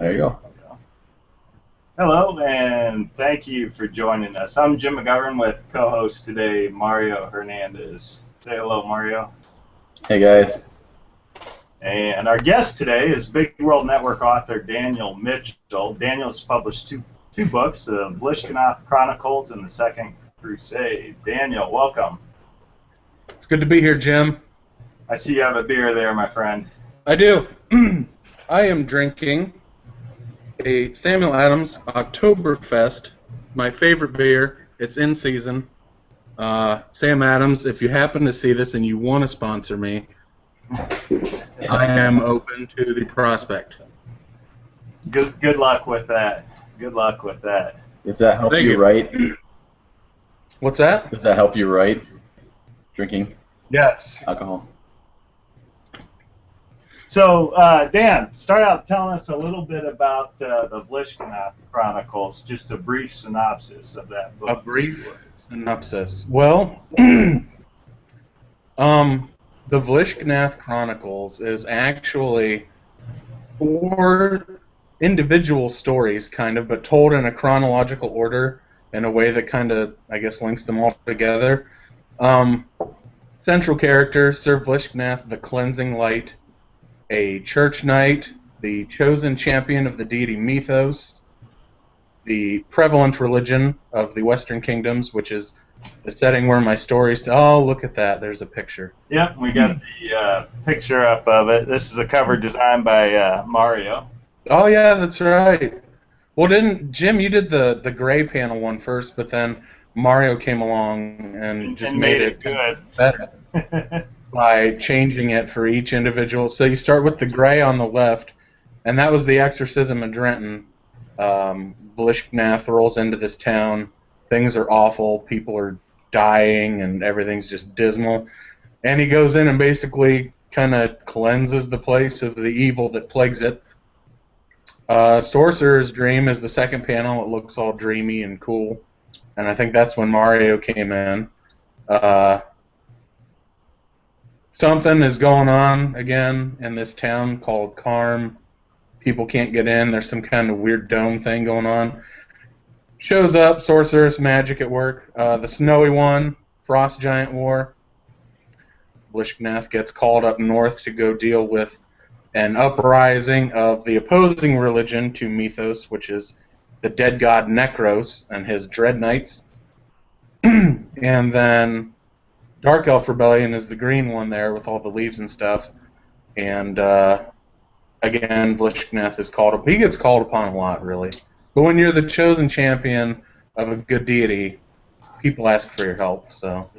There you go. Hello, and thank you for joining us. I'm Jim McGovern with co-host today, Mario Hernandez. Say hello, Mario. Hey guys. And our guest today is Big World Network author Daniel Mitchell. Daniel's published two books, the Vlishgnath Chronicles and the Second Crusade. Daniel, welcome. It's good to be here, Jim. I see you have a beer there, my friend. I do. I am drinking a Samuel Adams Oktoberfest, my favorite beer. It's in season. Sam Adams, if you happen to see this and you want to sponsor me, I am open to the prospect. Good luck with that. Good luck with that. Does that help Thank you you. write? What's that? Does that help you write? Drinking Yes. alcohol? So, Dan, start out telling us a little bit about the Vlishgnath Chronicles, just a brief synopsis of that A book. brief synopsis. Well, the Vlishgnath Chronicles is actually 4 individual stories, kind of, but told in a chronological order in a way that kind of, I guess, links them all together. Central characters: Sir Vlishgnath, the Cleansing Light, a church knight, the chosen champion of the deity Mythos, the prevalent religion of the Western Kingdoms, which is the setting where my stories. Oh, look at that! There's a picture. Yep, we got the picture up of it. This is a cover designed by Mario. Oh yeah, that's right. Well, didn't Jim? You did the gray panel one first, but then Mario came along and just made it good. better by changing it for each individual. So you start with the gray on the left, and that was the exorcism of Drenton. Vlishgnath rolls into this town. Things are awful. People are dying, and everything's just dismal. And he goes in and basically kind of cleanses the place of the evil that plagues it. Sorcerer's Dream is the second panel. It looks all dreamy and cool, and I think that's when Mario came in. Something is going on again in this town called Karm. People can't get in. There's some kind of weird dome thing going on. Shows up, sorceress magic at work. The Snowy One, Frost Giant War. Vlishgnath gets called up north to go deal with an uprising of the opposing religion to Mythos, which is the dead god Necros and his Dread Knights. And then Dark Elf Rebellion is the green one there with all the leaves and stuff. And again, Vlishgnath is called up. He gets called upon a lot, really. But when you're the chosen champion of a good deity, people ask for your help. So,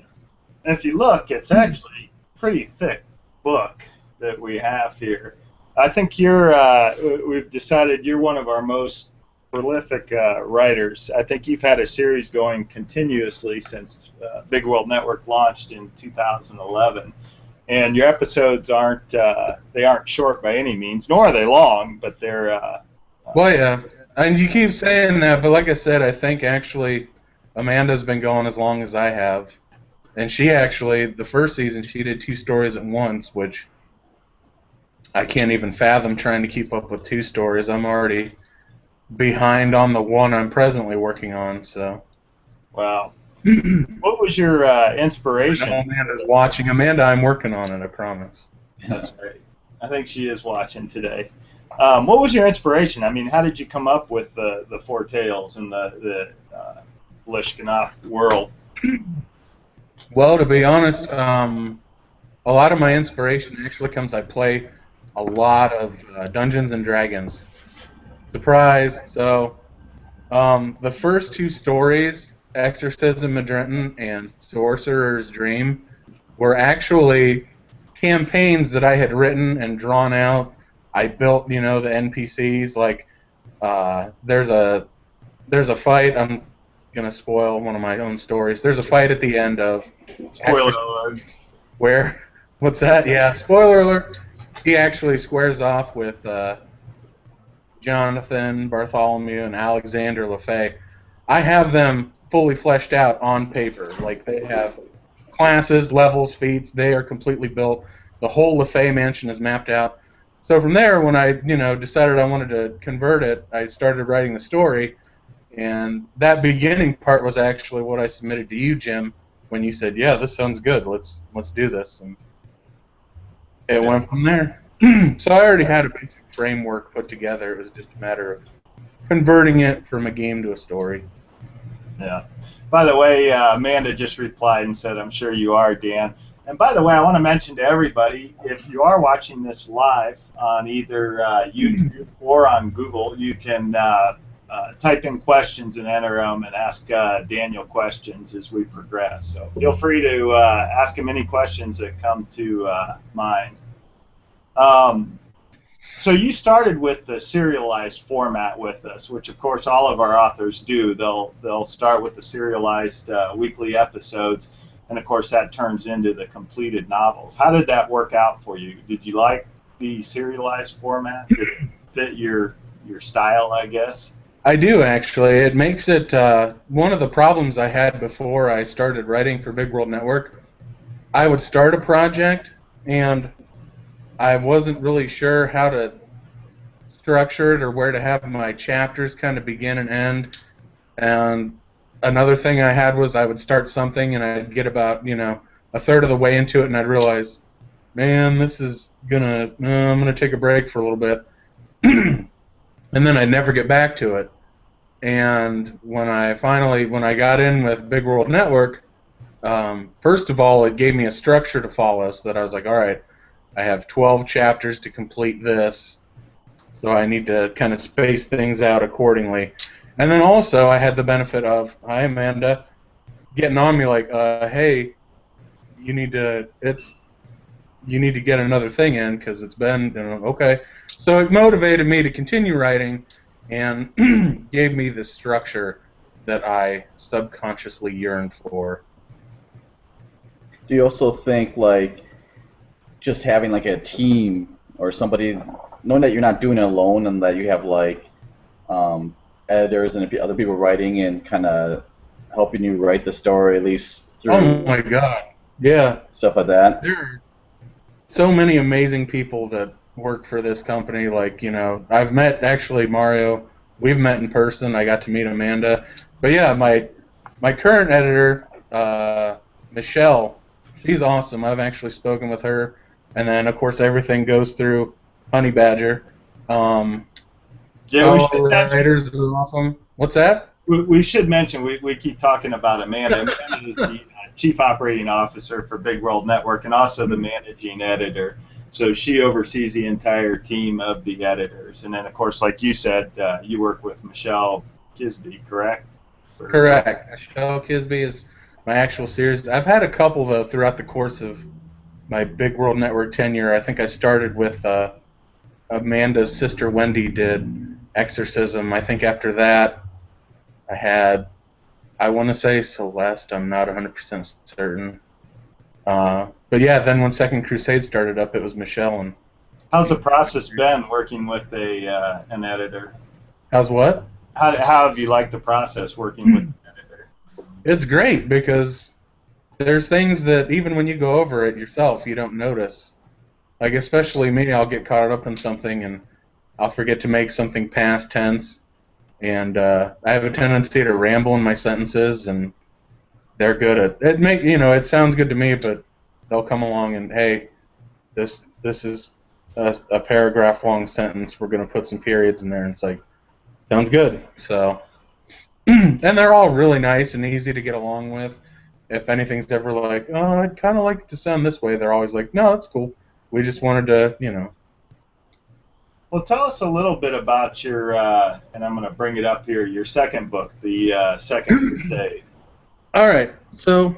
If you look, it's actually a pretty thick book that we have here. I think we've decided you're one of our most prolific writers. I think you've had a series going continuously since Big World Network launched in 2011. And your episodes aren't short by any means, nor are they long, but they're well, yeah. And you keep saying that, but like I said, I think actually Amanda's been going as long as I have. And she actually, the first season, she did 2 stories at once, which I can't even fathom trying to keep up with 2 stories. I'm already behind on the one I'm presently working on, so. wow. What was your inspiration? I know Amanda's watching. Amanda, I'm working on it, I promise. That's great. I think she is watching today. What was your inspiration? I mean, how did you come up with the 4 tales in the Vlishgnath world? Well, to be honest, a lot of my inspiration actually comes. I play a lot of Dungeons and Dragons. Surprise! So, the first 2 stories, Exorcism of Drenton and Sorcerer's Dream, were actually campaigns that I had written and drawn out. I built, the NPCs. Like, there's a fight. I'm gonna spoil one of my own stories. There's a fight at the end of Spoiler alert. where, what's that? Yeah, spoiler alert. He actually squares off with Jonathan, Bartholomew, and Alexander LaFay. I have them fully fleshed out on paper. Like, they have classes, levels, feats. They are completely built. The whole LaFay mansion is mapped out. So from there, when I decided I wanted to convert it, I started writing the story, and that beginning part was actually what I submitted to you, Jim, when you said, "Yeah, this sounds good. Let's do this." And it went from there. So I already had a basic framework put together. It was just a matter of converting it from a game to a story. Yeah. By the way, Amanda just replied and said, "I'm sure you are, Dan." And by the way, I want to mention to everybody, if you are watching this live on either YouTube or on Google, you can type in questions and enter them and ask Daniel questions as we progress. So feel free to ask him any questions that come to mind. So you started with the serialized format with us, which of course all of our authors do. They'll start with the serialized weekly episodes, and of course that turns into the completed novels. How did that work out for you? Did you like the serialized format? Did it fit your style, I guess? I do, actually. It makes it one of the problems I had before I started writing for Big World Network. I would start a project, and I wasn't really sure how to structure it or where to have my chapters kind of begin and end. And another thing I had was I would start something, and I'd get about, a third of the way into it, and I'd realize, man, I'm gonna take a break for a little bit. And then I'd never get back to it. And when I got in with Big World Network, first of all, it gave me a structure to follow, so that I was like, all right, I have 12 chapters to complete this, so I need to kind of space things out accordingly. And then also, I had the benefit of, hi, Amanda, getting on me like, hey, you need to get another thing in, because it's been, okay. So it motivated me to continue writing, and gave me the structure that I subconsciously yearned for. Do you also think, like, just having, like, a team or somebody, knowing that you're not doing it alone and that you have, like, editors and other people writing and kind of helping you write the story, at least through Oh my God. Yeah. stuff like that? There are so many amazing people that work for this company. Like, I've met, actually, Mario. We've met in person. I got to meet Amanda. But yeah, my current editor, Michelle, she's awesome. I've actually spoken with her. And then, of course, everything goes through Honey Badger. Yeah, we should mention. Writers are awesome. What's that? We should mention, we keep talking about Amanda. Amanda is the Chief Operating Officer for Big World Network and also the Managing Editor. So she oversees the entire team of the editors. And then, of course, like you said, you work with Michelle Kisby, correct? Correct. Michelle Kisby is my actual series. I've had a couple, though, throughout the course of my Big World Network tenure. I think I started with Amanda's sister Wendy did Exorcism. I think after that I had, I want to say Celeste. I'm not 100% certain. But yeah, then when Second Crusade started up, it was Michelle. And how's the process been working with an editor? How's what? How have you liked the process working with an editor? It's great, because there's things that even when you go over it yourself, you don't notice. Like, especially me, I'll get caught up in something and I'll forget to make something past tense. And I have a tendency to ramble in my sentences, and they're good at it. It sounds good to me, but they'll come along and, hey, this is a paragraph long sentence. We're going to put some periods in there, and it's like, sounds good. So, and they're all really nice and easy to get along with. If anything's ever like, oh, I'd kind of like it to sound this way, they're always like, no, that's cool. We just wanted to, Well, tell us a little bit about your, and I'm going to bring it up here, your second book, the Second Crusade. All right, so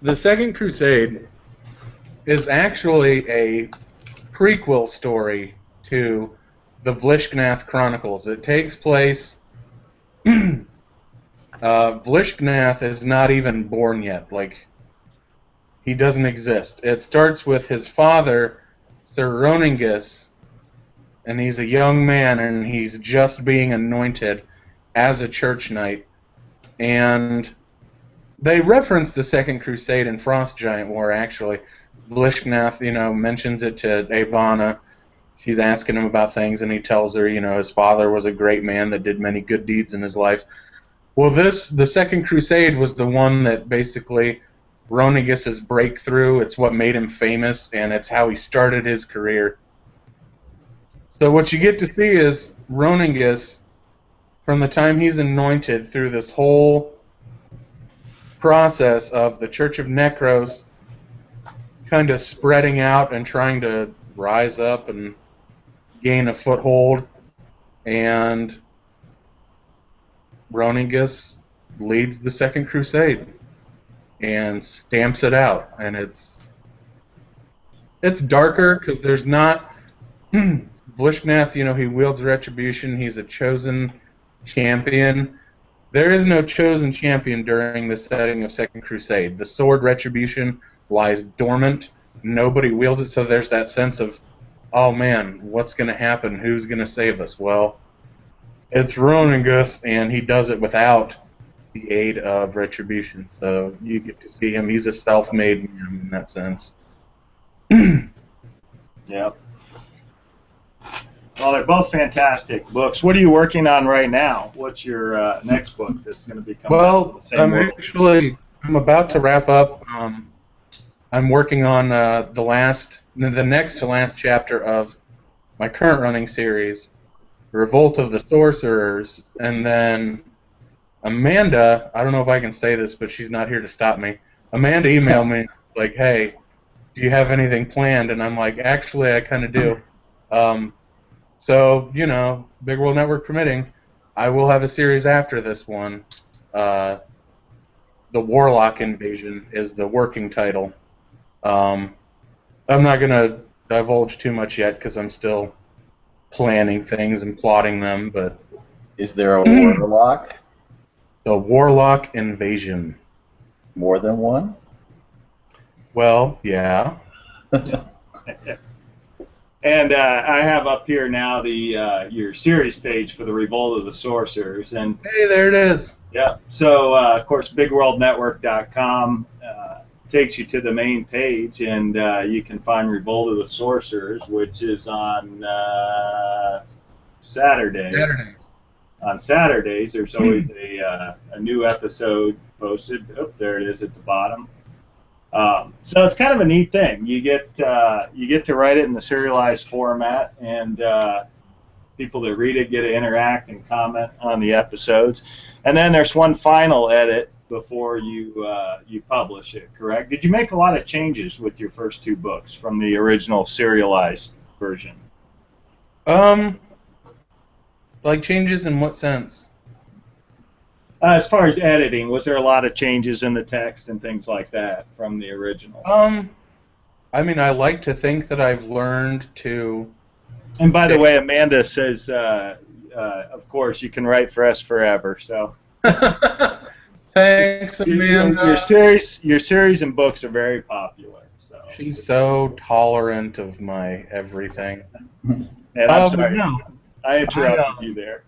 the Second Crusade is actually a prequel story to the Vlishgnath Chronicles. It takes place. Vlishgnath is not even born yet. Like, he doesn't exist. It starts with his father, Sir Roningus, and he's a young man, and he's just being anointed as a church knight. And they reference the Second Crusade in Frost Giant War, actually. Vlishgnath, mentions it to Ivana. She's asking him about things, and he tells her, his father was a great man that did many good deeds in his life. Well, the Second Crusade was the one that basically Ronigis's breakthrough. It's what made him famous, and it's how he started his career. So what you get to see is Ronigis, from the time he's anointed through this whole process of the Church of Necros kind of spreading out and trying to rise up and gain a foothold, and Ronigis leads the Second Crusade and stamps it out, and it's darker because there's not Vlishgnath, he wields retribution. He's a chosen champion. There is no chosen champion during the setting of Second Crusade. The sword retribution lies dormant. Nobody wields it, so there's that sense of, oh man, what's going to happen? Who's going to save us? Well, it's Ronigis, and he does it without the aid of retribution. So you get to see him. He's a self-made man in that sense. Yep. Well, they're both fantastic books. What are you working on right now? What's your next book that's going to be coming out? Well, I'm about to wrap up. I'm working on the next to last chapter of my current running series, Revolt of the Sorcerers, and then Amanda, I don't know if I can say this, but she's not here to stop me. Amanda emailed me like, hey, do you have anything planned? And I'm like, actually, I kind of do. So, Big World Network permitting, I will have a series after this one. The Warlock Invasion is the working title. I'm not going to divulge too much yet because I'm still planning things and plotting them, but... Is there a Warlock? The Warlock Invasion. More than one? Well, yeah. And I have up here now the your series page for the Revolt of the Sorcerers, and hey, there it is. Yeah. So of course, BigWorldNetwork.com takes you to the main page, and you can find Revolt of the Sorcerers, which is on Saturday. On Saturdays, there's always a new episode posted. Oh, there it is at the bottom. So it's kind of a neat thing. You get to write it in the serialized format, and people that read it get to interact and comment on the episodes. And then there's one final edit before you publish it. Correct? Did you make a lot of changes with your first two books from the original serialized version? Like changes in what sense? As far as editing, was there a lot of changes in the text and things like that from the original? I mean, I like to think that I've learned to... And by the way, Amanda says, of course, you can write for us forever, so... Thanks, Amanda. Your series and books are very popular. So. She's so tolerant of my everything. And I'm sorry. No. I interrupted you there.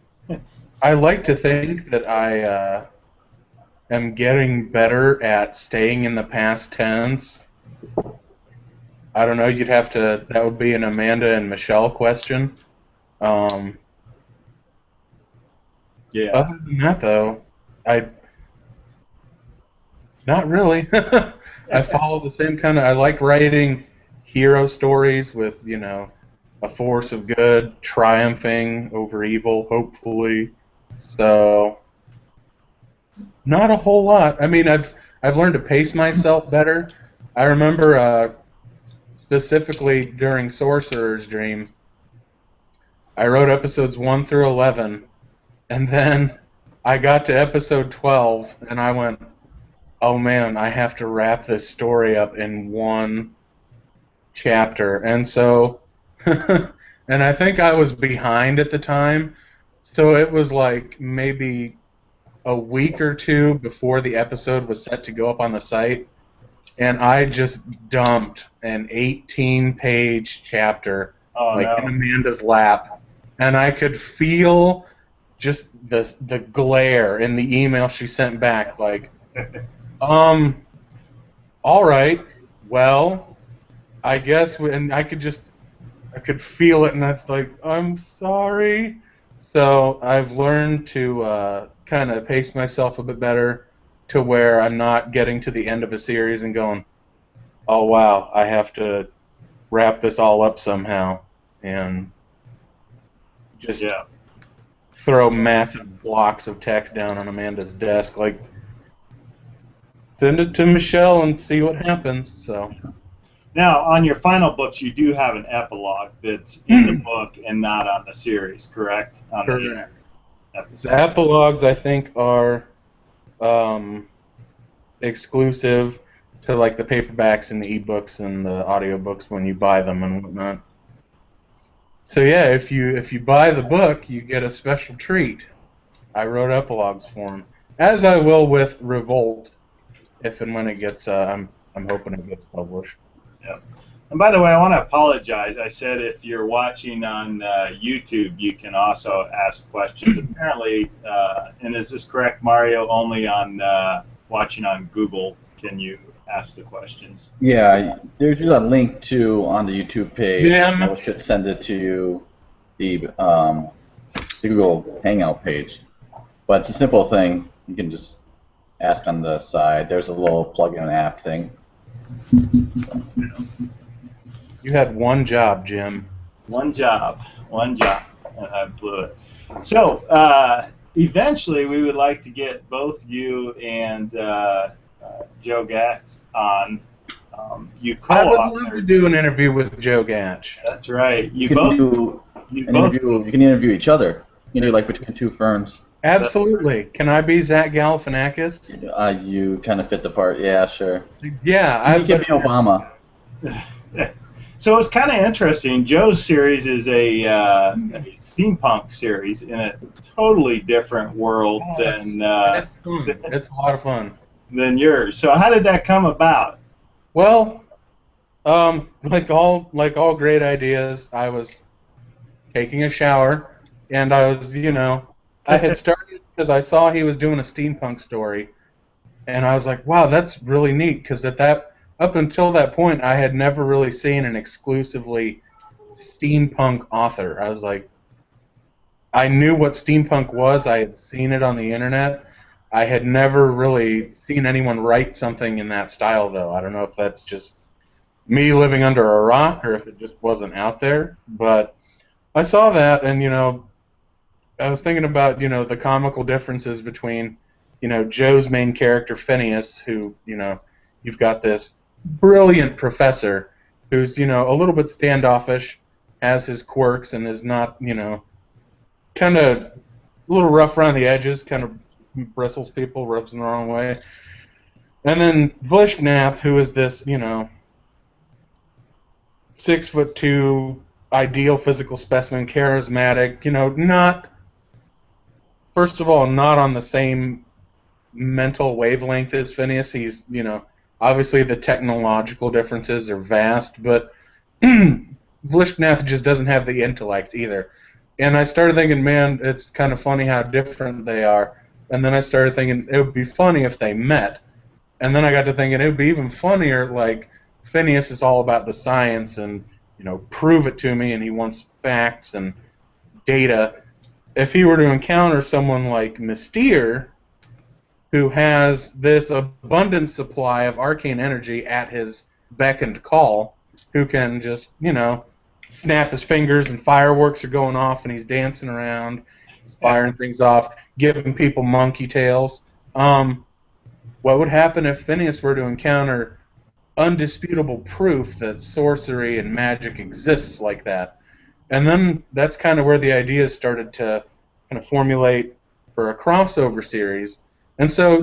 I like to think that I am getting better at staying in the past tense. I don't know, that would be an Amanda and Michelle question. Yeah. Other than that, though, not really. I follow the same kind of, I like writing hero stories with, a force of good triumphing over evil, hopefully. So, not a whole lot. I mean, I've learned to pace myself better. I remember specifically during Sorcerer's Dream, I wrote episodes 1 through 11, and then I got to episode 12, and I went, oh man, I have to wrap this story up in one chapter. And so... and I think I was behind at the time, so it was like maybe a week or two before the episode was set to go up on the site, and I just dumped an 18-page chapter in Amanda's lap, and I could feel just the glare in the email she sent back, like, Um, all right. Well, I guess, and I could feel it, and that's like, I'm sorry. So I've learned to kind of pace myself a bit better to where I'm not getting to the end of a series and going, oh wow, I have to wrap this all up somehow, and just Yeah. throw massive blocks of text down on Amanda's desk, like send it to Michelle and see what happens. So Now, on your final books, you do have an epilogue that's in the book and not on the series, correct? On the correct. The episode. epilogues, I think, are exclusive to like the paperbacks and the ebooks and the audiobooks when you buy them and whatnot. So yeah, if you buy the book, you get a special treat. I wrote epilogues for him, as I will with Revolt, if and when it gets. I'm hoping it gets published. Yeah. And by the way, I want to apologize. I said if you're watching on YouTube, you can also ask questions. Apparently, and is this correct, Mario? Only on watching on Google can you ask the questions. Yeah, there's just a link to on the YouTube page. Yeah. I should send it to you, the Google Hangout page. But it's a simple thing. You can just ask on the side. There's a little plug-in app thing. You had one job, Jim. One job, and I blew it. So eventually, we would like to get both you and Joe Gatz on. You I would love to co-authored. do an interview with Joe Gatch. That's right. You can interview each other. You know, like between two firms. Absolutely. Can I be Zach Galifianakis? You kind of fit the part. Yeah, sure. Yeah, You can be Obama. So it's kind of interesting. Joe's series is a steampunk series in a totally different world It's fun. It's a lot of fun. than yours. So how did that come about? Well, like all great ideas, I was taking a shower, and I was, I had started because I saw he was doing a steampunk story, and I was like, wow, that's really neat, because up until that point, I had never really seen an exclusively steampunk author. I was like, I knew what steampunk was. I had seen it on the internet. I had never really seen anyone write something in that style, though. I don't know if that's just me living under a rock or if it just wasn't out there. But I saw that, and, I was thinking about, the comical differences between, Joe's main character, Phineas, who, you've got this brilliant professor who's, a little bit standoffish, has his quirks, and is not, kind of a little rough around the edges, kind of bristles people, rubs them the wrong way. And then Vlishgnath, who is this, 6'2", ideal physical specimen, charismatic, first of all, not on the same mental wavelength as Phineas. He's, obviously the technological differences are vast, but Vlishgnath just doesn't have the intellect either. And I started thinking, man, it's kind of funny how different they are. And then I started thinking it would be funny if they met. And then I got to thinking it would be even funnier, like Phineas is all about the science and, prove it to me, and he wants facts and data. If he were to encounter someone like Mystere, who has this abundant supply of arcane energy at his beck and call, who can just, snap his fingers and fireworks are going off and he's dancing around, firing things off, giving people monkey tails. What would happen if Phineas were to encounter undisputable proof that sorcery and magic exists like that? And then that's kind of where the ideas started to kind of formulate for a crossover series. And so,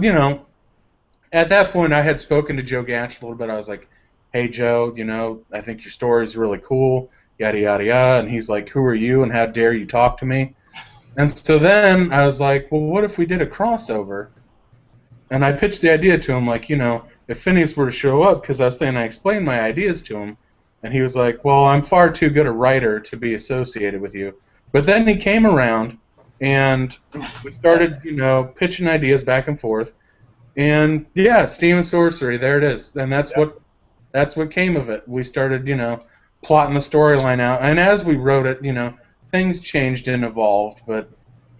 at that point I had spoken to Joe Gatch a little bit. I was like, hey, Joe, I think your story is really cool, yada, yada, yada. And he's like, who are you and how dare you talk to me? And so then I was like, well, what if we did a crossover? And I pitched the idea to him, like, if Phineas were to show up, because I explained my ideas to him, and he was like, well, I'm far too good a writer to be associated with you. But then he came around, and we started, pitching ideas back and forth, And yeah, Steam and Sorcery, there it is. And Yep. that's what came of it. We started, plotting the storyline out, and as we wrote it, things changed and evolved. But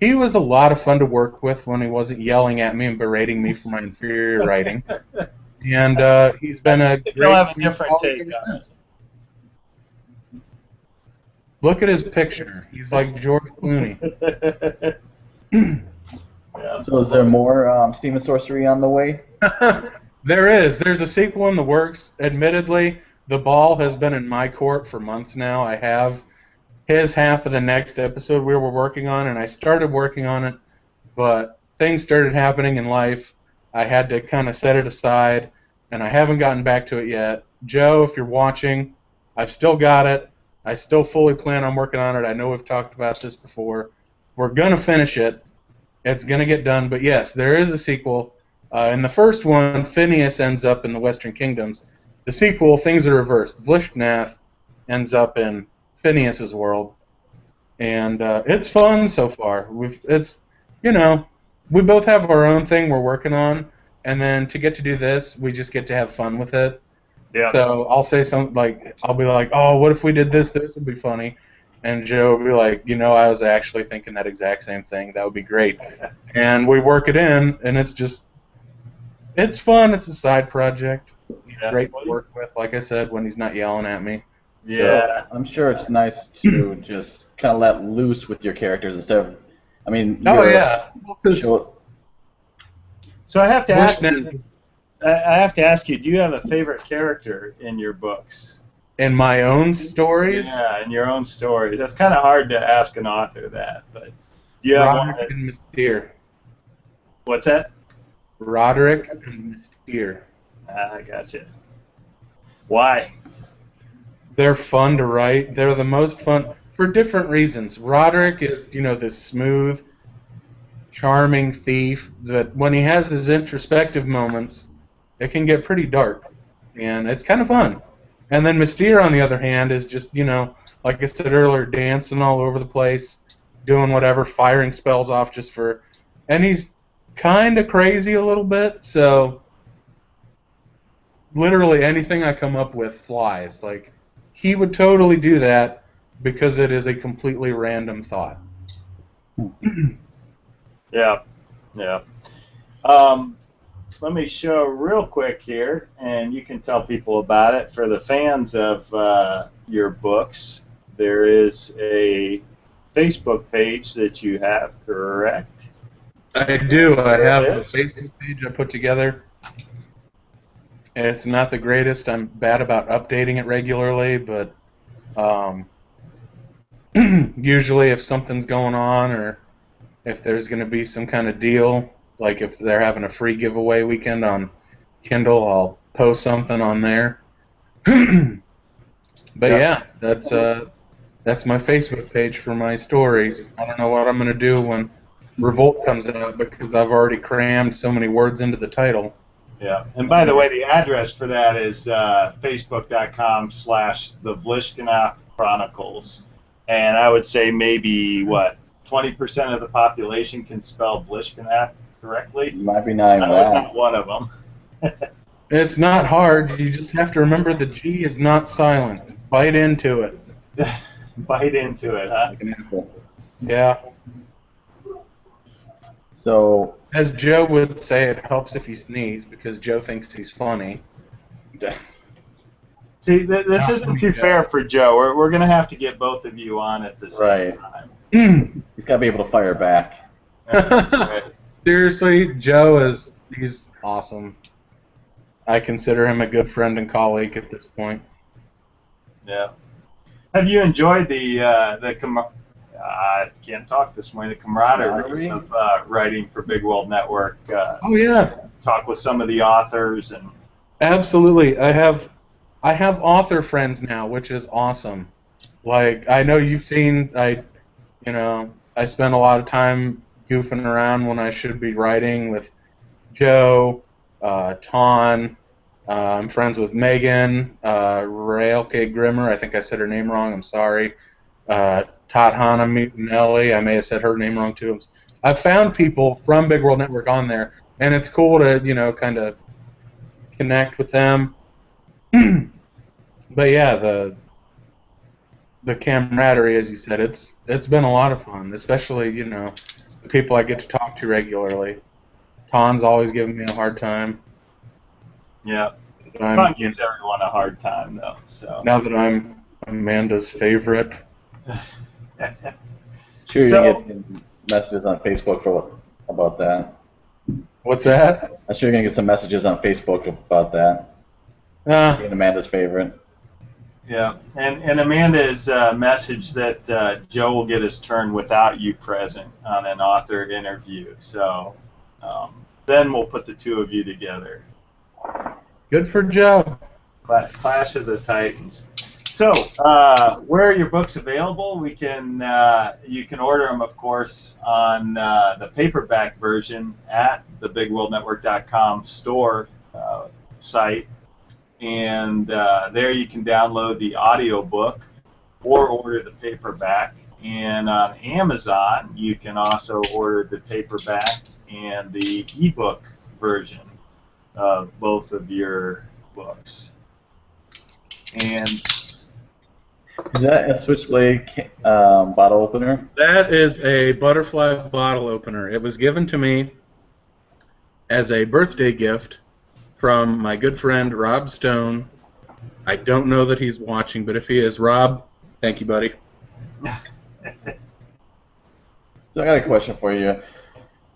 he was a lot of fun to work with when he wasn't yelling at me and berating me for my inferior writing. And he's been a He'll great have a different colleague take ever on it. since. Look at his picture. He's like George Clooney. Yeah. So is there more Steam and Sorcery on the way? There is. There's a sequel in the works. Admittedly, the ball has been in my court for months now. I have his half of the next episode we were working on, and I started working on it, but things started happening in life. I had to kind of set it aside, and I haven't gotten back to it yet. Joe, if you're watching, I've still got it. I still fully plan on working on it. I know we've talked about this before. We're going to finish it. It's going to get done, but yes, there is a sequel. In the first one, Phineas ends up in the Western Kingdoms. The sequel, things are reversed. Vlishgnath ends up in Phineas's world, and it's fun so far. We both have our own thing we're working on, and then to get to do this, we just get to have fun with it. Yeah. So I'll say something like, I'll be like, oh, what if we did this? This would be funny. And Joe will be like, I was actually thinking that exact same thing. That would be great. And we work it in, and it's fun. It's a side project. He's great to work with, like I said, when he's not yelling at me. Yeah. So I'm sure it's nice to just kind of let loose with your characters instead of, Oh, yeah. show, So I have to ask you, Vlishgnath, I have to ask you, do you have a favorite character in your books? in my own stories, Yeah, in your own story. That's kind of hard to ask an author that, but do you have one Roderick that, and Mystere. what's that? Roderick and Mystere. I gotcha. Why? They're fun to write. They're the most fun for different reasons. Roderick is, this smooth, charming thief that when he has his introspective moments, it can get pretty dark, and it's kind of fun. And then Mystere, on the other hand, is just, like I said earlier, dancing all over the place, doing whatever, firing spells off just for... And he's kind of crazy a little bit, so literally anything I come up with flies. Like, he would totally do that because it is a completely random thought. Yeah, yeah. Let me show real quick here, and you can tell people about it. For the fans of your books, there is a Facebook page that you have, correct? I do. I have There a it is. Facebook page I put together. It's not the greatest. I'm bad about updating it regularly, but usually if something's going on or if there's going to be some kind of deal, like if they're having a free giveaway weekend on Kindle, I'll post something on there. But yeah, that's my Facebook page for my stories. I don't know what I'm going to do when Revolt comes out because I've already crammed so many words into the title. Yeah. And by the way, the address for that is facebook.com/the Vlishgnath Chronicles. And I would say maybe, 20% of the population can spell Vlishgnath correctly? might be not I even was that. not one of them. It's not hard. You just have to remember the G is not silent. Bite into it. Bite into it, huh? Like an apple. Yeah. So, As Joe would say, it helps if you sneeze because Joe thinks he's funny. See, this isn't too fair for Joe. We're going to have to get both of you on at the same Right. time. he's got to be able to fire back. That's right. Seriously, Joe he's awesome. I consider him a good friend and colleague at this point. Yeah. Have you enjoyed I can't talk this morning, the camaraderie of writing for Big World Network? Oh yeah, Talk with some of the authors and. absolutely. I have author friends now, which is awesome. Like I know you've seen, I spend a lot of time goofing around when I should be writing with Joe, Ton. I'm friends with Megan, Raelke Grimmer. I think I said her name wrong. I'm sorry. Tathana Mutinelli. I may have said her name wrong too. I've found people from Big World Network on there and it's cool to, you know, kind of connect with them. But yeah, the camaraderie, as you said, it's been a lot of fun, especially, you know, the people I get to talk to regularly. Ton's always giving me a hard time. Yeah. But Ton gives everyone a hard time, though. So now that I'm Amanda's favorite. Sure, you're So- gonna get some messages on Facebook about that. What's that? I'm sure you're gonna get some messages on Facebook about that. Being Amanda's favorite. yeah, and Amanda's message that Joe will get his turn without you present on an author interview. So then we'll put the two of you together. Good for Joe. Clash of the Titans. So, where are your books available? We can you can order them, of course, on the paperback version at the BigWorldNetwork.com store site, and there you can download the audiobook or order the paperback. And on Amazon, you can also order the paperback and the ebook version of both of your books. And Is that a Switchblade bottle opener? That is a butterfly bottle opener. It was given to me as a birthday gift from my good friend Rob Stone. I don't know that he's watching, but if he is, Rob, thank you, buddy. So I got a question for you.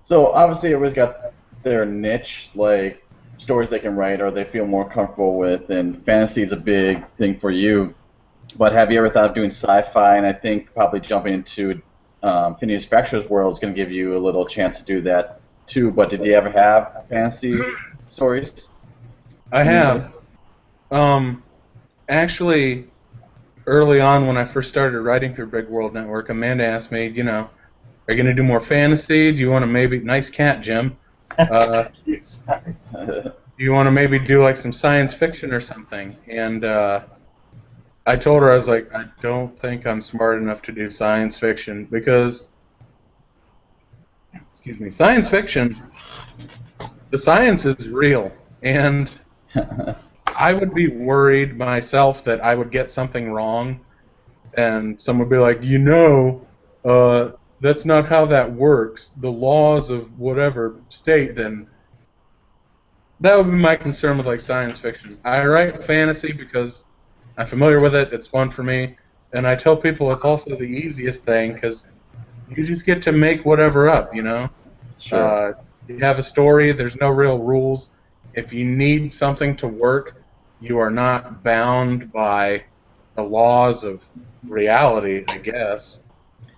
So obviously everybody's got their niche, like stories they can write or they feel more comfortable with, and fantasy is a big thing for you. But have you ever thought of doing sci-fi? And I think probably jumping into Phineas Fracture's world is going to give you a little chance to do that too. But did you ever have fantasy stories? I have. Actually, early on when I first started writing for Big World Network, Amanda asked me, you know, are you going to do more fantasy? Do you want to maybe, nice cat, Jim. Do you want to maybe do like some science fiction or something? And I told her, I was like, I don't think I'm smart enough to do science fiction because, excuse me, science fiction, the science is real, and I would be worried myself that I would get something wrong, and someone would be like, you know, that's not how that works. The laws of whatever state, then that would be my concern with like science fiction. I write fantasy because I'm familiar with it. It's fun for me, and I tell people it's also the easiest thing because you just get to make whatever up, you know. Sure. You have a story. There's no real rules. If you need something to work, you are not bound by the laws of reality, I guess.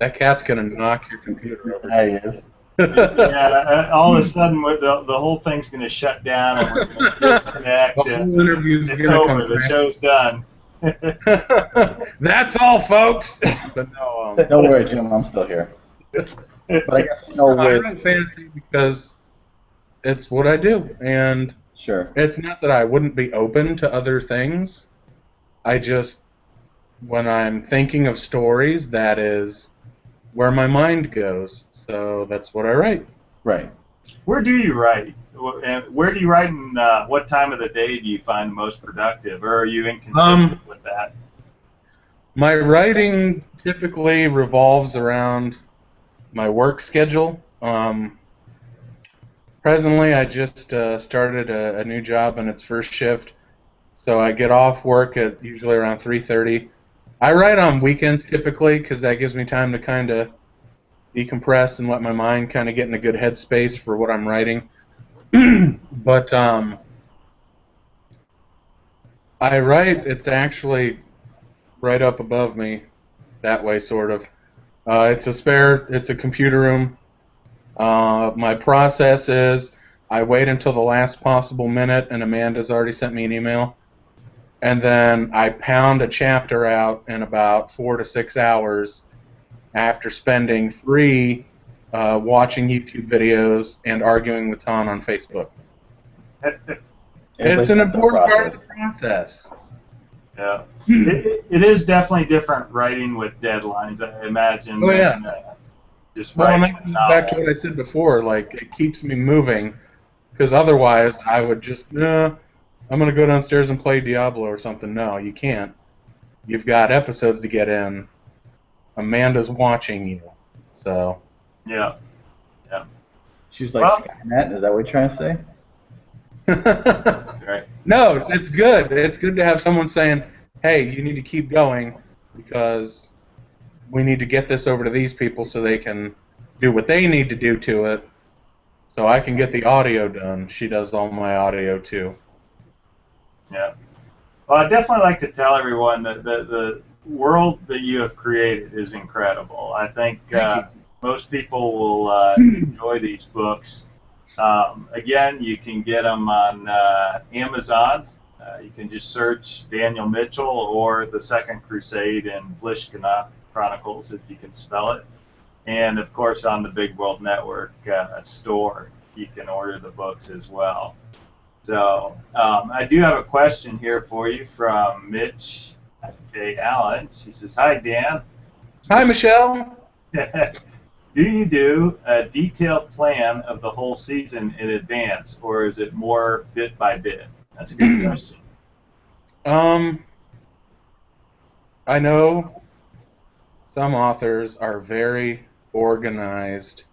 That cat's gonna knock your computer over. Yeah, he is. yeah, all of a sudden the whole thing's going to shut down and we're going to disconnect. The whole interview's It's gonna over. come The back. show's done. That's all, folks. But no, Don't worry, Jim. I'm still here. But I guess I with write fantasy because it's what I do, and sure. it's not that I wouldn't be open to other things. I just, when I'm thinking of stories, that is where my mind goes. So that's what I write. Right. Where do you write? Where do you write, and what time of the day do you find most productive, or are you inconsistent with that? My writing typically revolves around my work schedule. Presently, I just started a new job in its first shift, so I get off work at usually around 3:30. I write on weekends typically because that gives me time to kind of decompress and let my mind kind of get in a good headspace for what I'm writing. But I write, it's actually right up above me, that way sort of. It's a computer room. My process is I wait until the last possible minute, and Amanda's already sent me an email, and then I pound a chapter out in about 4 to 6 hours after spending 3 watching YouTube videos and arguing with Ton on Facebook. It's an important part of the process. Yeah, it is definitely different writing with deadlines, I imagine. Oh, yeah. Than, just Well, and writing that a goes novel. back to what I said before. Like, it keeps me moving. Because otherwise, I would just, I'm going to go downstairs and play Diablo or something. No, you can't. You've got episodes to get in. Amanda's watching you. So. Yeah. Yeah. She's like, Well, Skynet? Is that what you're trying to say? that's right. No, it's good. It's good to have someone saying, hey, you need to keep going because we need to get this over to these people so they can do what they need to do to it so I can get the audio done. She does all my audio too. Yeah. Well, I'd definitely like to tell everyone that the world that you have created is incredible. I think most people will enjoy these books. Again, you can get them on Amazon. You can just search Daniel Mitchell or the Second Crusade in Vlishgnath Chronicles, if you can spell it. And, of course, on the Big World Network store, you can order the books as well. So I do have a question here for you from Mitch J. Allen. She says, hi, Dan. Hi, Michelle. Do you do a detailed plan of the whole season in advance, or is it more bit by bit? That's a good question. I know some authors are very organized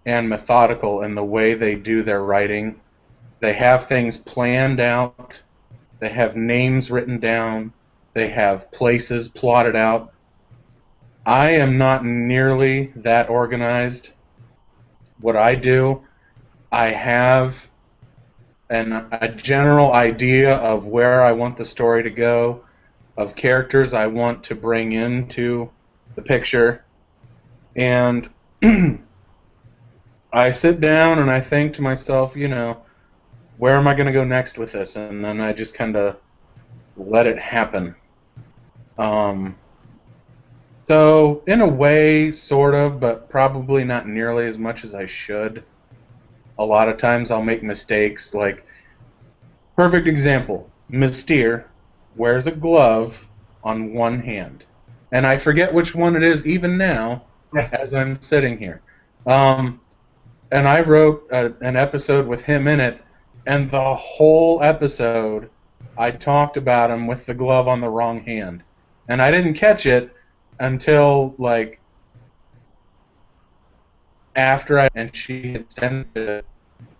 and methodical in the way they do their writing. They have things planned out. They have names written down. They have places plotted out. I am not nearly that organized. What I do, I have a general idea of where I want the story to go, of characters I want to bring into the picture, and I sit down and I think to myself, where am I going to go next with this? And then I just kind of let it happen. So, in a way, sort of, but probably not nearly as much as I should. A lot of times I'll make mistakes, like, perfect example, Mystere wears a glove on one hand. And I forget which one it is even now as I'm sitting here. And I wrote an episode with him in it, and the whole episode I talked about him with the glove on the wrong hand. And I didn't catch it until, like, after and she had sent it to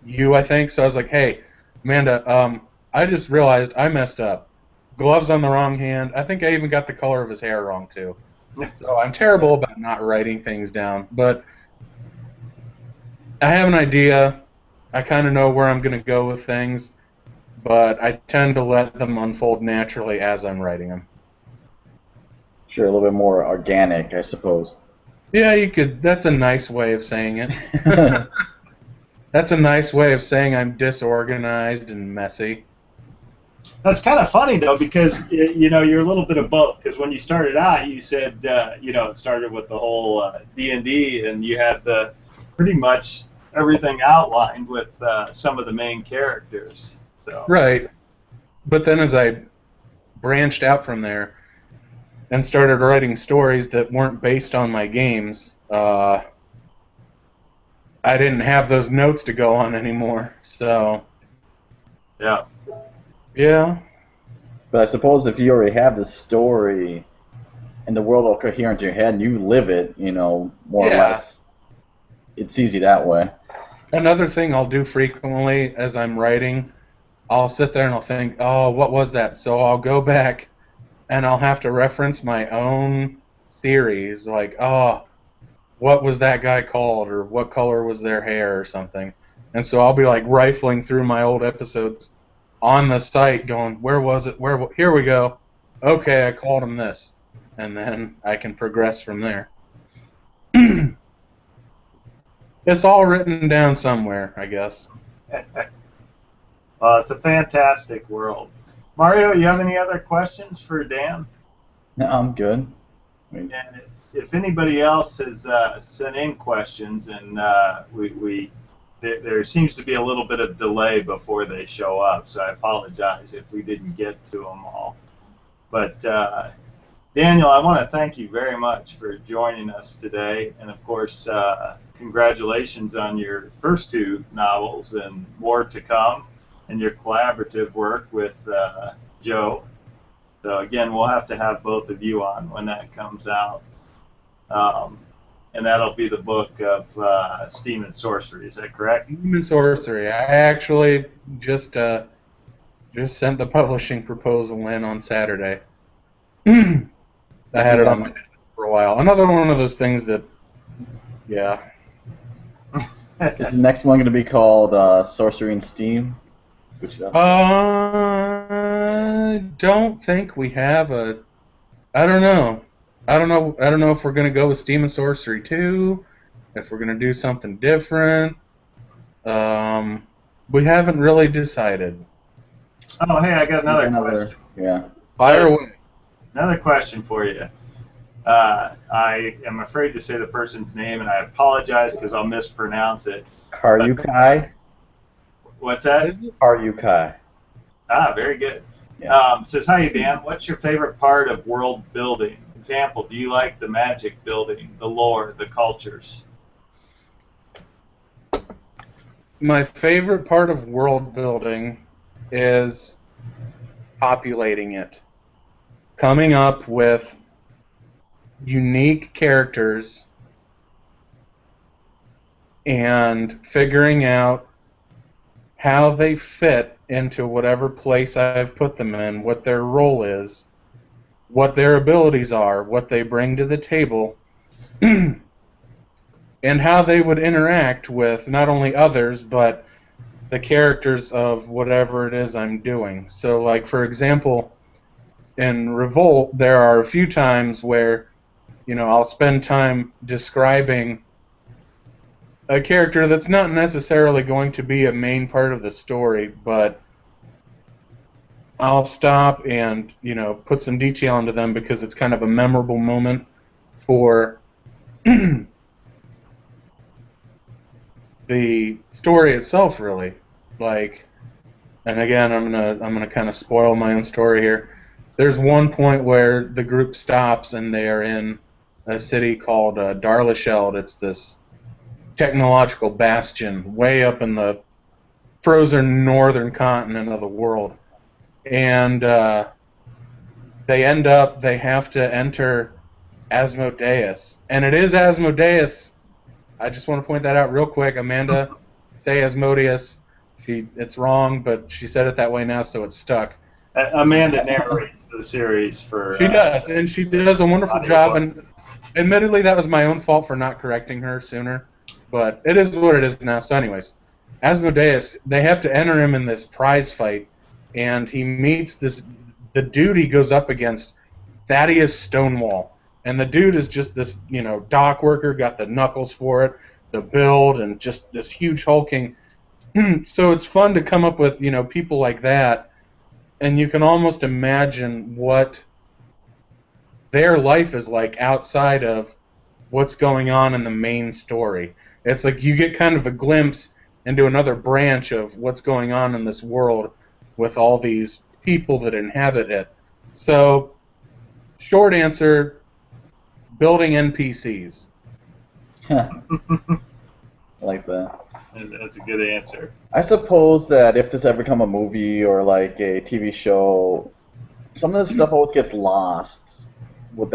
you, I think. So I was like, hey, Amanda, I just realized I messed up. Gloves on the wrong hand. I think I even got the color of his hair wrong, too. So I'm terrible about not writing things down. But I have an idea. I kind of know where I'm going to go with things. But I tend to let them unfold naturally as I'm writing them. Sure, a little bit more organic, I suppose. Yeah, you could. That's a nice way of saying it. That's a nice way of saying I'm disorganized and messy. That's kind of funny, though, because, you're a little bit of both. Because when you started out, you said, it started with the whole D&D, and you had pretty much everything outlined with some of the main characters. So. Right. But then as I branched out from there and started writing stories that weren't based on my games, I didn't have those notes to go on anymore. So. Yeah. Yeah. But I suppose if you already have the story and the world all coherent in your head and you live it, more or less, it's easy that way. Another thing I'll do frequently as I'm writing, I'll sit there and I'll think, oh, what was that? So I'll go back and I'll have to reference my own series, like, oh, what was that guy called, or what color was their hair, or something. And so I'll be like rifling through my old episodes on the site going, where was it? Here we go. Okay, I called him this. And then I can progress from there. It's all written down somewhere, I guess. Well, it's a fantastic world. Mario, you have any other questions for Dan? No, I'm good. And if anybody else has sent in questions, and there seems to be a little bit of delay before they show up, so I apologize if we didn't get to them all. But Daniel, I want to thank you very much for joining us today. And of course, congratulations on your first two novels and more to come and your collaborative work with Joe. So again, we'll have to have both of you on when that comes out. Um, and that'll be the book of Steam and Sorcery. Is that correct? Steam and Sorcery. I actually just sent the publishing proposal in on Saturday. I had it on my desk for a while. Another one of those things that, yeah. Is the next one going to be called Sorcery and Steam? Don't think we have a. I don't know. I don't know if we're gonna go with Steam and Sorcery 2, if we're gonna do something different. We haven't really decided. Oh, hey, I got another question. Yeah. Fire away. Another question for you. I am afraid to say the person's name, and I apologize because I'll mispronounce it. Karyukai? What's that? Karyukai. Ah, very good. Yeah. Says, hi, Dan. What's your favorite part of world building? Example, do you like the magic building, the lore, the cultures? My favorite part of world building is populating it. Coming up with unique characters and figuring out how they fit into whatever place I've put them in, what their role is, what their abilities are, what they bring to the table, and how they would interact with not only others, but the characters of whatever it is I'm doing. So, like, for example, in Revolt, there are a few times where, I'll spend time describing a character that's not necessarily going to be a main part of the story, but I'll stop and, put some detail into them because it's kind of a memorable moment for the story itself, really. Like, and again, I'm gonna kind of spoil my own story here. There's one point where the group stops and they are in a city called Darlasheld. It's this technological bastion way up in the frozen northern continent of the world. And they have to enter Asmodeus. And it is Asmodeus. I just want to point that out real quick. Amanda, say Asmodeus. It's wrong, but she said it that way now, so it's stuck. Amanda narrates the series for... She does, and she does a wonderful job. And admittedly, that was my own fault for not correcting her sooner. But it is what it is now. So anyways, Asmodeus, they have to enter him in this prize fight, and he meets the dude he goes up against, Thaddeus Stonewall. And the dude is just this, dock worker, got the knuckles for it, the build, and just this huge hulking. So it's fun to come up with, people like that, and you can almost imagine what their life is like outside of what's going on in the main story. It's like you get kind of a glimpse into another branch of what's going on in this world with all these people that inhabit it. So, short answer, building NPCs. I like that. That's a good answer. I suppose that if this ever become a movie or like a TV show, some of the stuff always gets lost. With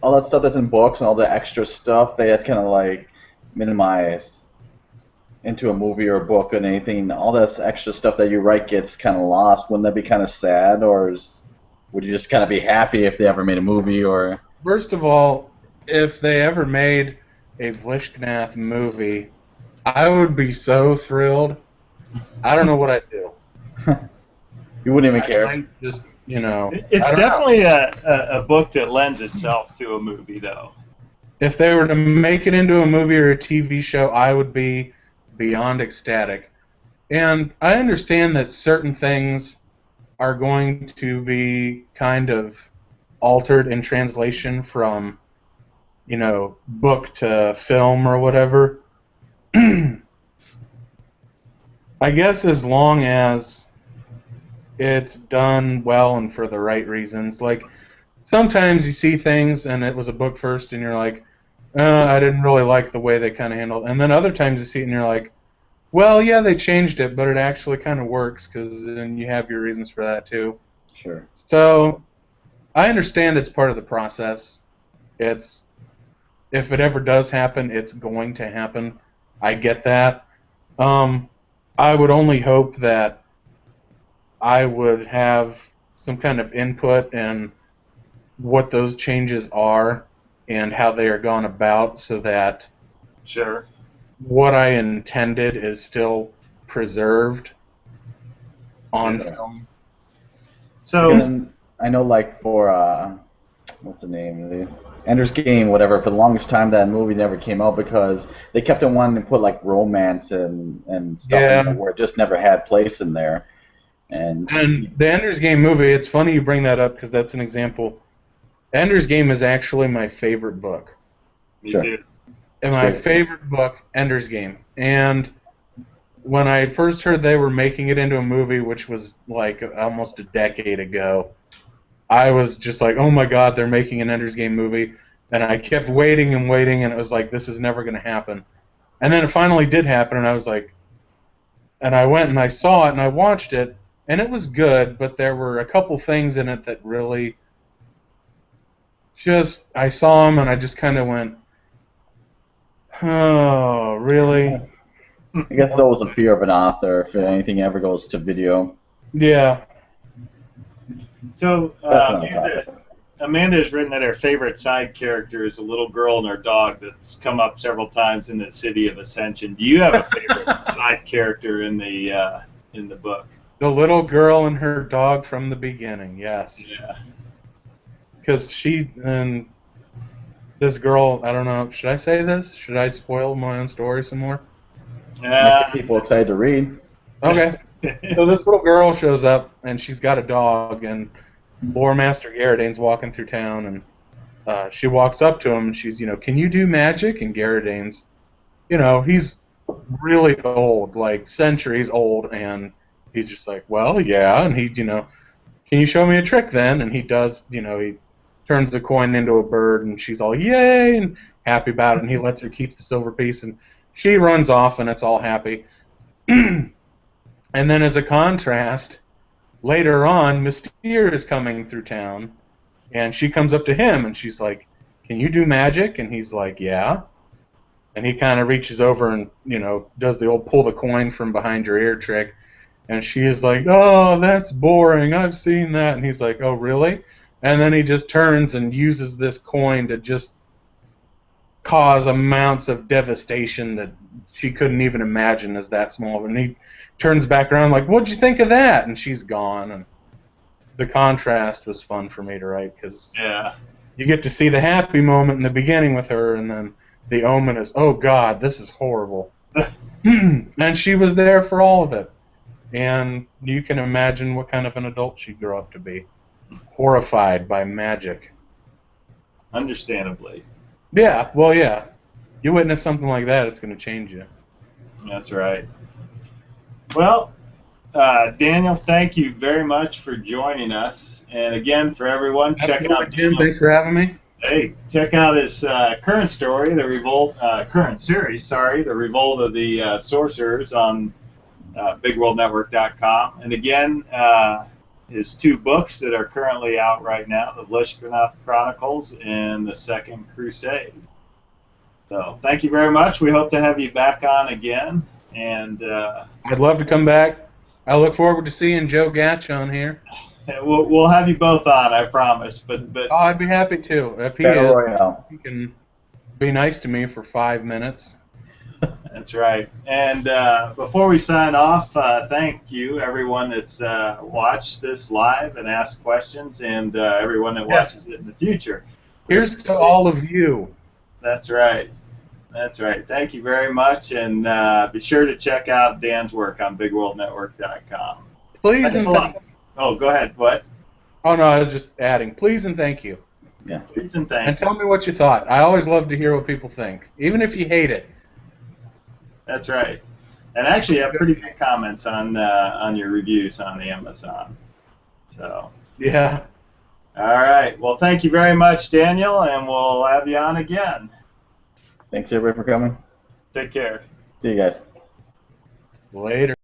all that stuff that's in books and all the extra stuff, they had to kind of like minimize into a movie or a book and anything. All this extra stuff that you write gets kind of lost. Wouldn't that be kind of sad, or would you just kind of be happy if they ever made a movie? Or first of all, if they ever made a Vlishgnath movie, I would be so thrilled. I don't know what I'd do. You wouldn't even care. I'd just, It's definitely a book that lends itself to a movie, though. If they were to make it into a movie or a TV show, I would be beyond ecstatic. And I understand that certain things are going to be kind of altered in translation from, book to film or whatever. I guess as long as it's done well and for the right reasons. Like, sometimes you see things and it was a book first and you're like, I didn't really like the way they kind of handled it. And then other times you see it and you're like, well, yeah, they changed it, but it actually kind of works because then you have your reasons for that too. Sure. So I understand it's part of the process. It's if it ever does happen, it's going to happen. I get that. I would only hope that I would have some kind of input in what those changes are and how they are gone about so that Sure. what I intended is still preserved on Yeah. film. So, And I know, like, for, what's the name? The Ender's Game, whatever, for the longest time that movie never came out because they kept on wanting to put, like, romance and stuff in there Yeah. where it just never had place in there. And And the Ender's Game movie, it's funny you bring that up because that's an example. Ender's Game is actually my favorite book. me Sure. too. And It's my great. favorite book, Ender's Game. And when I first heard they were making it into a movie, which was like almost a decade ago, I was just like, oh my god, they're making an Ender's Game movie. And I kept waiting and waiting, and it was like, this is never going to happen. And then it finally did happen, and I was like, and I went and I saw it, and I watched it, and it was good, but there were a couple things in it that really just, I saw them, and I just kind of went, oh, really? I guess it's always a fear of an author if anything ever goes to video. Yeah. So, That's another topic. Amanda has written that her favorite side character is a little girl and her dog that's come up several times in the City of Ascension. Do you have a favorite side character in the book? The little girl and her dog from the beginning, yes. Yeah. Because she and this girl, I don't know, should I say this? Should I spoil my own story some more? Make people excited to read. Okay. So this little girl shows up, and she's got a dog, and Lore Master Garridane's walking through town, and she walks up to him, and she's, can you do magic? And Garridane's, he's really old, like centuries old, and he's just like, well, yeah, and he, can you show me a trick then? And he does, he turns the coin into a bird, and she's all, yay, and happy about it, and he lets her keep the silver piece, and she runs off, and it's all happy. And then as a contrast, later on, Mystere is coming through town, and she comes up to him, and she's like, can you do magic? And he's like, yeah. And he kind of reaches over and, does the old pull the coin from behind your ear trick. And she is like, oh, that's boring. I've seen that. And he's like, oh, really? And then he just turns and uses this coin to just cause amounts of devastation that she couldn't even imagine as that small. And he turns back around like, what'd you think of that? And she's gone. And the contrast was fun for me to write because Yeah. you get to see the happy moment in the beginning with her, and then the omen is, oh God, this is horrible. And she was there for all of it. And you can imagine what kind of an adult she'd grow up to be. Horrified by magic. Understandably. Yeah, well, yeah. You witness something like that, it's going to change you. That's right. Well, Daniel, thank you very much for joining us. And again, for everyone, check Absolutely, out Jim. Daniel's Thanks for having me. Hey, check out his current story, the revolt, current series, sorry, the revolt of the sorcerers on BigWorldNetwork.com. And again, his two books that are currently out right now, the Vlishgnath Chronicles and the Second Crusade. So thank you very much. We hope to have you back on again. And I'd love to come back. I look forward to seeing Joe Gatch on here. we'll have you both on, I promise. But Oh, I'd be happy to. If he Battle is, Royale. he can be nice to me for 5 minutes. that's right. And before we sign off, thank you, everyone that's watched this live and asked questions, and everyone that Yes. watches it in the future. Here's to all of you. That's right. That's right. Thank you very much, and be sure to check out Dan's work on BigWorldNetwork.com. Please Thanks and a lot. thank. Oh, go ahead. What? Oh no, I was just adding. Please and thank you. Yeah. Please and And thank you. tell me what you thought. I always love to hear what people think, even if you hate it. That's right. And actually, you have pretty good comments on your reviews on Amazon. So Yeah. All right. Well, thank you very much, Daniel, and we'll have you on again. Thanks everybody for coming. Take care. See you guys. Later.